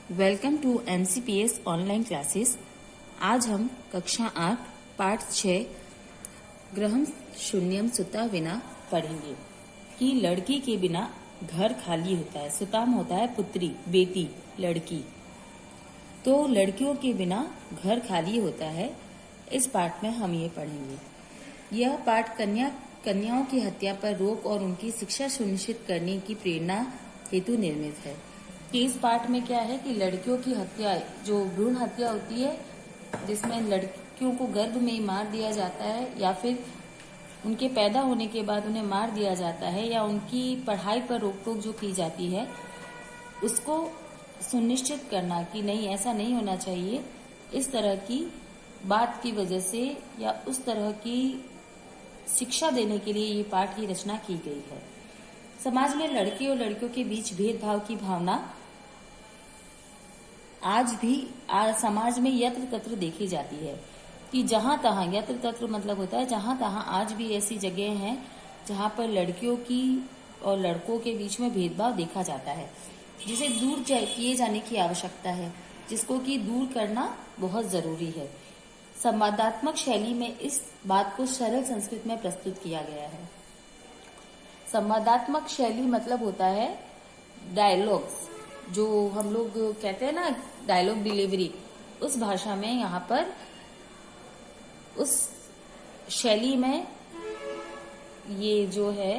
Welcome to MCPS online classes. आज हम कक्षा 8 पाठ 6 ग्रहम शून्यम सुता विना पढ़ेंगे कि लड़की के बिना घर खाली होता है। सुताम होता है पुत्री, बेटी, लड़की। तो लड़कियों के बिना घर खाली होता है। इस पाठ में हम ये पढ़ेंगे। यह पाठ कन्याओं की हत्या पर रोक और उनकी शिक्षा सुनिश्चित करने की प्रेरणा हेतु निर्मित है। कि इस पाठ में क्या है कि लड़कियों की हत्या, जो भ्रूण हत्या होती है, जिसमें लड़कियों को गर्भ में ही मार दिया जाता है या फिर उनके पैदा होने के बाद उन्हें मार दिया जाता है, या उनकी पढ़ाई पर रोक टोक जो की जाती है, उसको सुनिश्चित करना कि नहीं, ऐसा नहीं होना चाहिए। इस तरह की बात की वजह से या उस तरह की शिक्षा देने के लिए ये पाठ की रचना की गई है। समाज में लड़के और लड़कियों के बीच भेदभाव की भावना आज भी समाज में यत्र तत्र देखी जाती है। कि जहां तहां, यत्र तत्र मतलब होता है जहां तहां, आज भी ऐसी जगह हैं जहां पर लड़कियों की और लड़कों के बीच में भेदभाव देखा जाता है, जिसे दूर किए जाने की आवश्यकता है, जिसको कि दूर करना बहुत जरूरी है। संवादात्मक शैली में इस बात को सरल संस्कृत में प्रस्तुत किया गया है। संवादात्मक शैली मतलब होता है डायलॉग्स, जो हम लोग कहते हैं ना, डायलॉग डिलीवरी, उस भाषा में यहाँ पर उस शैली में ये जो है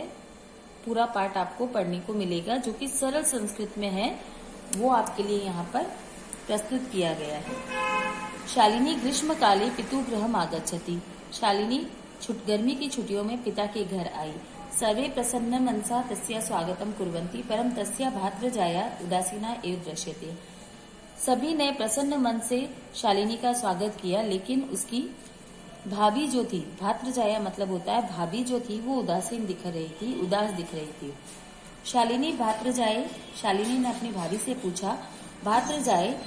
पूरा पाठ आपको पढ़ने को मिलेगा, जो कि सरल संस्कृत में है, वो आपके लिए यहाँ पर प्रस्तुत किया गया है। शालिनी ग्रीष्म काले पितु गृहम आगच्छति। शालिनी गर्मी की छुट्टियों में पिता के घर आई। सर्वे प्रसन्न मनसा तस्या स्वागतम कुर्वन्ति परम तस्या भातृजाया उदासीना एव दृश्यते। सभी ने प्रसन्न मन से शालिनी का स्वागत किया, लेकिन उसकी भाभी जो थी, भातृजाया मतलब होता है भाभी जो थी, वो उदासीन दिख रही थी, उदास दिख रही थी। शालिनी शालिनी ने अपनी भाभी से पूछा, भातृजाए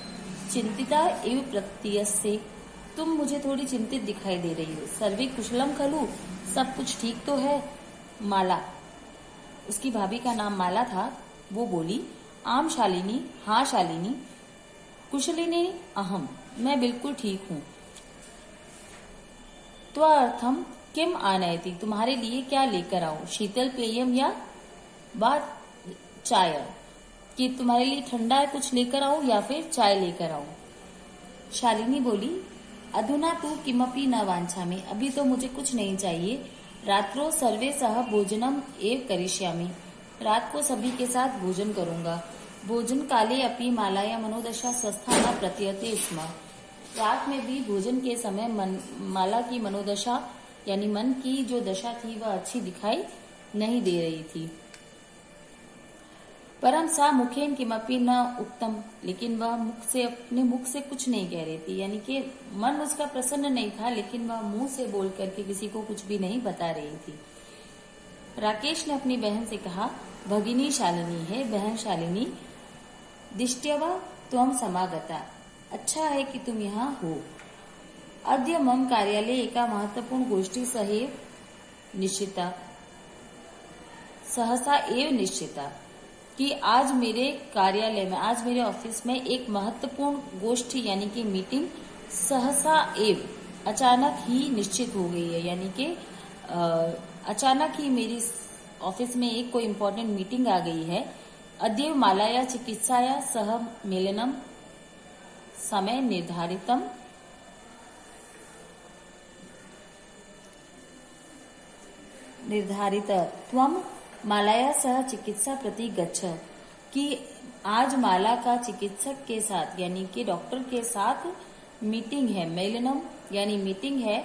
चिंतिता एव प्रत्यस्य, तुम मुझे थोड़ी चिंतित दिखाई दे रही हो। सर्वे कुशलम खलु, सब कुछ ठीक तो है। माला, उसकी भाभी का नाम माला था, वो बोली, आम शालिनी, हाँ शालिनी, कुशलिनी अहम, मैं बिल्कुल ठीक हूँ। त्वर्थम किम आनयति, तुम्हारे लिए क्या लेकर आऊं? शीतल पेयम या बात चाय, कि तुम्हारे लिए ठंडा है कुछ लेकर आऊं या फिर चाय लेकर आऊं? शालिनी बोली, अधुना तू किमपि न वांछामि, अभी तो मुझे कुछ नहीं चाहिए। रात्रो सर्वे सह भोजनम एव करिष्यामि, रात को सभी के साथ भोजन करूंगा। भोजन काले अपि मालाया मनोदशा स्वस्था न प्रतीयते स्म, रात में भी भोजन के समय माला की मनोदशा यानी मन की जो दशा थी वह अच्छी दिखाई नहीं दे रही थी। परम सा मुखेन किमपि न उत्तम, लेकिन वह अपने मुख से कुछ नहीं कह रही थी, यानी कि मन उसका प्रसन्न नहीं था, लेकिन वह मुंह से बोल करके किसी को कुछ भी नहीं बता रही थी। राकेश ने अपनी बहन से कहा, भगिनी शालिनी है, बहन शालिनी, दिष्ट्यवा त्वम समागता, अच्छा है कि तुम यहाँ हो। अद्य मम कार्यालय एका महत्वपूर्ण गोष्ठी निश्चिता, सहसा एव निश्चिता, कि आज मेरे कार्यालय में, आज मेरे ऑफिस में एक महत्वपूर्ण गोष्ठी यानी कि मीटिंग सहसा एव, अचानक ही निश्चित हो गई है। यानी कि अचानक ही मेरी ऑफिस में एक कोई इम्पोर्टेंट मीटिंग आ गई है। अद्य मालाया चिकित्साया सह मेलनम, समय निर्धारितम, निर्धारित त्वम मालाया सह चिकित्सा प्रति गच्छ, कि आज माला का चिकित्सक के साथ यानी कि डॉक्टर के साथ मीटिंग है। मेलनम यानी मीटिंग है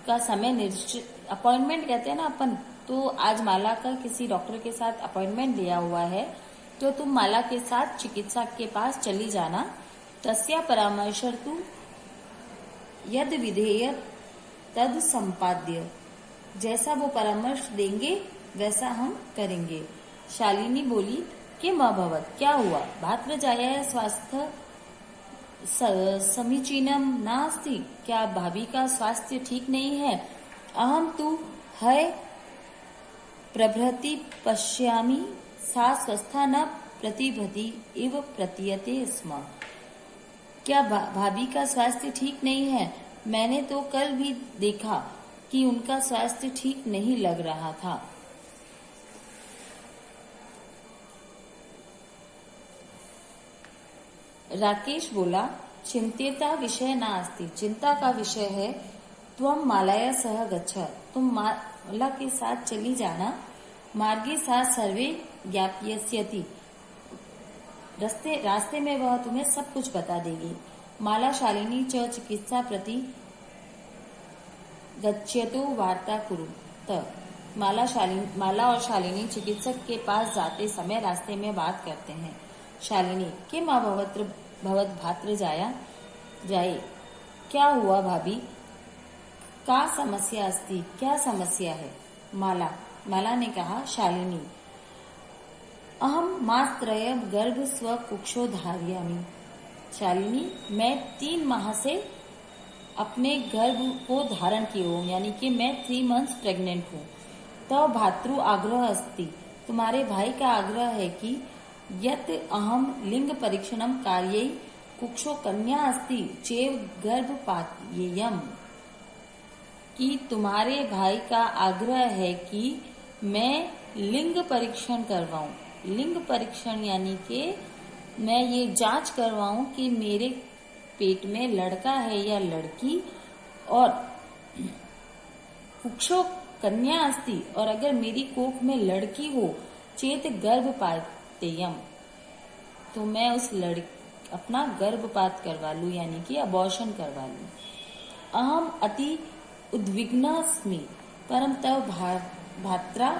का समय निश्चित, अपॉइंटमेंट कहते हैं ना अपन, तो आज माला का किसी डॉक्टर के साथ अपॉइंटमेंट लिया हुआ है, तो तुम माला के साथ चिकित्सक के पास चली जाना। तस्या परामर्शर्तु यद विधेय तद संपाद्य, जैसा वो परामर्श देंगे वैसा हम करेंगे। शालिनी बोली, किम अभवत, क्या हुआ? भातृजाया स्वास्थ्य समीचीनम नास्ति, क्या भाभी का स्वास्थ्य ठीक नहीं है? अहम तु है प्रभृति पश्यामि, सा स्वस्था न प्रतिभति इव प्रतीयते स्म। क्या भाभी का स्वास्थ्य ठीक नहीं है? मैंने तो कल भी देखा कि उनका स्वास्थ्य ठीक नहीं लग रहा था। राकेश बोला, चिंतिता विषय नास्ति, चिंता का विषय है। त्वं मालाया सह गच्छ, तुम माला के साथ चली जाना। मार्गे सा सर्वे ज्ञापयस्यति, रास्ते में वह तुम्हें सब कुछ बता देगी। माला शालिनी च चिकित्सा प्रति गच्छतो वार्ता कुरु। माला और शालिनी चिकित्सक के पास जाते समय रास्ते में बात करते हैं। शालिनी, किम भवत भात्र जाए, क्या हुआ भाभी? का समस्या अस्ति, क्या समस्या है? माला ने कहा, शालिनी, अहम मासत्रय गर्भ स्व कुक्षो धारयामि। शालिनी, मैं 3 माह से अपने गर्भ को धारण किए हूँ, यानी कि मैं 3 मंथ्स प्रेग्नेंट हूँ। तो भातृ आग्रह अस्ति, तुम्हारे भाई का आग्रह है कि यत अहम लिंग परीक्षणम कार्ये कुक्षो कन्या अस्ति चेव गर्भपातयेयम, कि तुम्हारे भाई का आग्रह है कि मैं लिंग परीक्षण करवाऊं। लिंग परीक्षण यानी कि मैं ये जांच करवाऊं कि मेरे पेट में लड़का है या लड़की, और कुक्षो कन्या अस्ति, और अगर मेरी कोख में लड़की हो, चेत गर्भपातयम, तो मैं अपना गर्भपात करवा लूं, यानी कि अबॉर्शन करवा लूं। अहम अति उद्विग्नास्मि परम तव भात्रा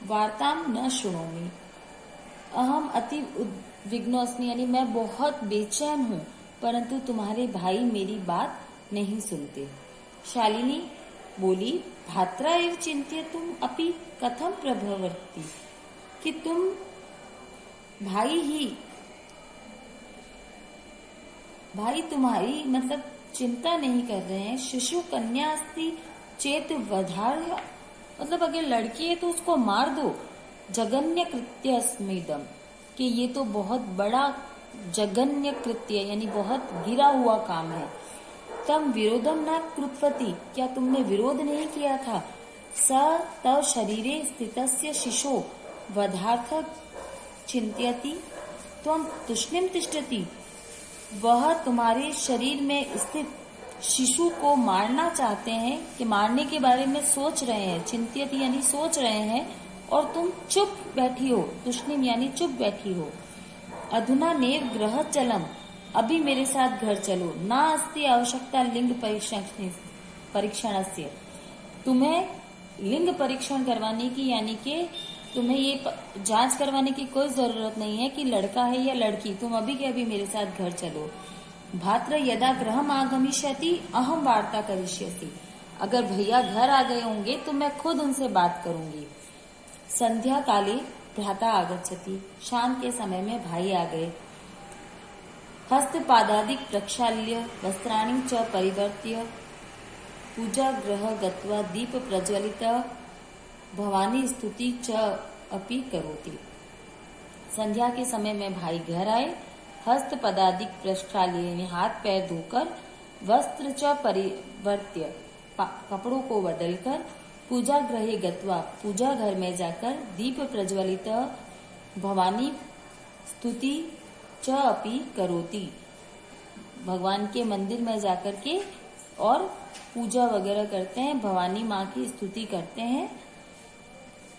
वार्ताम न शृणोमि। अहम अति उद्विग्नोस्मि, यानी मैं बहुत बेचैन हूँ, परंतु तुम्हारे भाई मेरी बात नहीं सुनते। शालिनी बोली, भात्रा एव चिंत्यतुम अपि कथम प्रभवति, कि तुम भाई तुम्हारी मतलब चिंता नहीं कर रहे हैं। शिशु कन्या अस्ति चेत वधार्य, मतलब अगर लड़की है तो उसको मार दो। जगन्य कृत्य अस्मिदम, कि ये तो बहुत बड़ा जगन्य कृत्य, यानी बहुत गिरा हुआ काम है। तम विरोधम न कृतवती, क्या तुमने विरोध नहीं किया था? स तव शरीरे स्थितस्य शिशो वधार्थ चिंत्यति त्वं तुष्णिम तिष्ठति, वह तुम्हारे शरीर में स्थित शिशु को मारना चाहते हैं, कि मारने के बारे में सोच रहे हैं। चिंत्यति यानी सोच रहे हैं, और तुम चुप बैठी हो। तुष्णिम यानी चुप बैठी हो। अधुना नेव गृह चलम, अभी मेरे साथ घर चलो। ना अस्ति आवश्यकता लिंग परीक्षणस्य, तुम्हें लिंग परीक्षण करवाने की, यानी कि तुम्हें ये जांच करवाने की कोई जरूरत नहीं है कि लड़का है या लड़की। तुम अभी के अभी मेरे साथ घर चलो। भात्र यदा गृहम आगमिष्यति अहम वार्ता करिष्यसि, अगर भैया घर आ गए होंगे तो मैं खुद उनसे बात करूंगी। संध्या काले भ्राता आगच्छति, शाम के समय में भाई आ गए। हस्तपादादिक प्रक्षाल्य वस्त्राणि च परिवर्त्य पूजा गृह गत्वा दीप प्रज्वलित भवानी स्तुति च अपि करोति। संध्या के समय में भाई घर आए। हस्त पदादिक प्रक्षाल्य, हाथ पैर धोकर, वस्त्र च परिवर्त्य, कपड़ों को बदलकर, पूजा गृहे गत्वा, पूजा घर में जाकर, दीप प्रज्वलित भवानी स्तुति च अपि करोति, भगवान के मंदिर में जाकर के और पूजा वगैरह करते हैं, भवानी माँ की स्तुति करते हैं।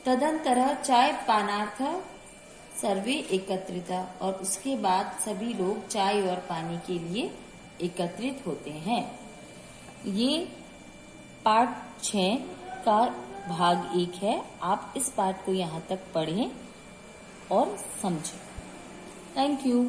तदंतर चाय पानार्थ सर्वे एकत्रिता, और उसके बाद सभी लोग चाय और पानी के लिए एकत्रित होते हैं। ये पार्ट 6 का भाग 1 है। आप इस पार्ट को यहाँ तक पढ़ें और समझें। Thank you.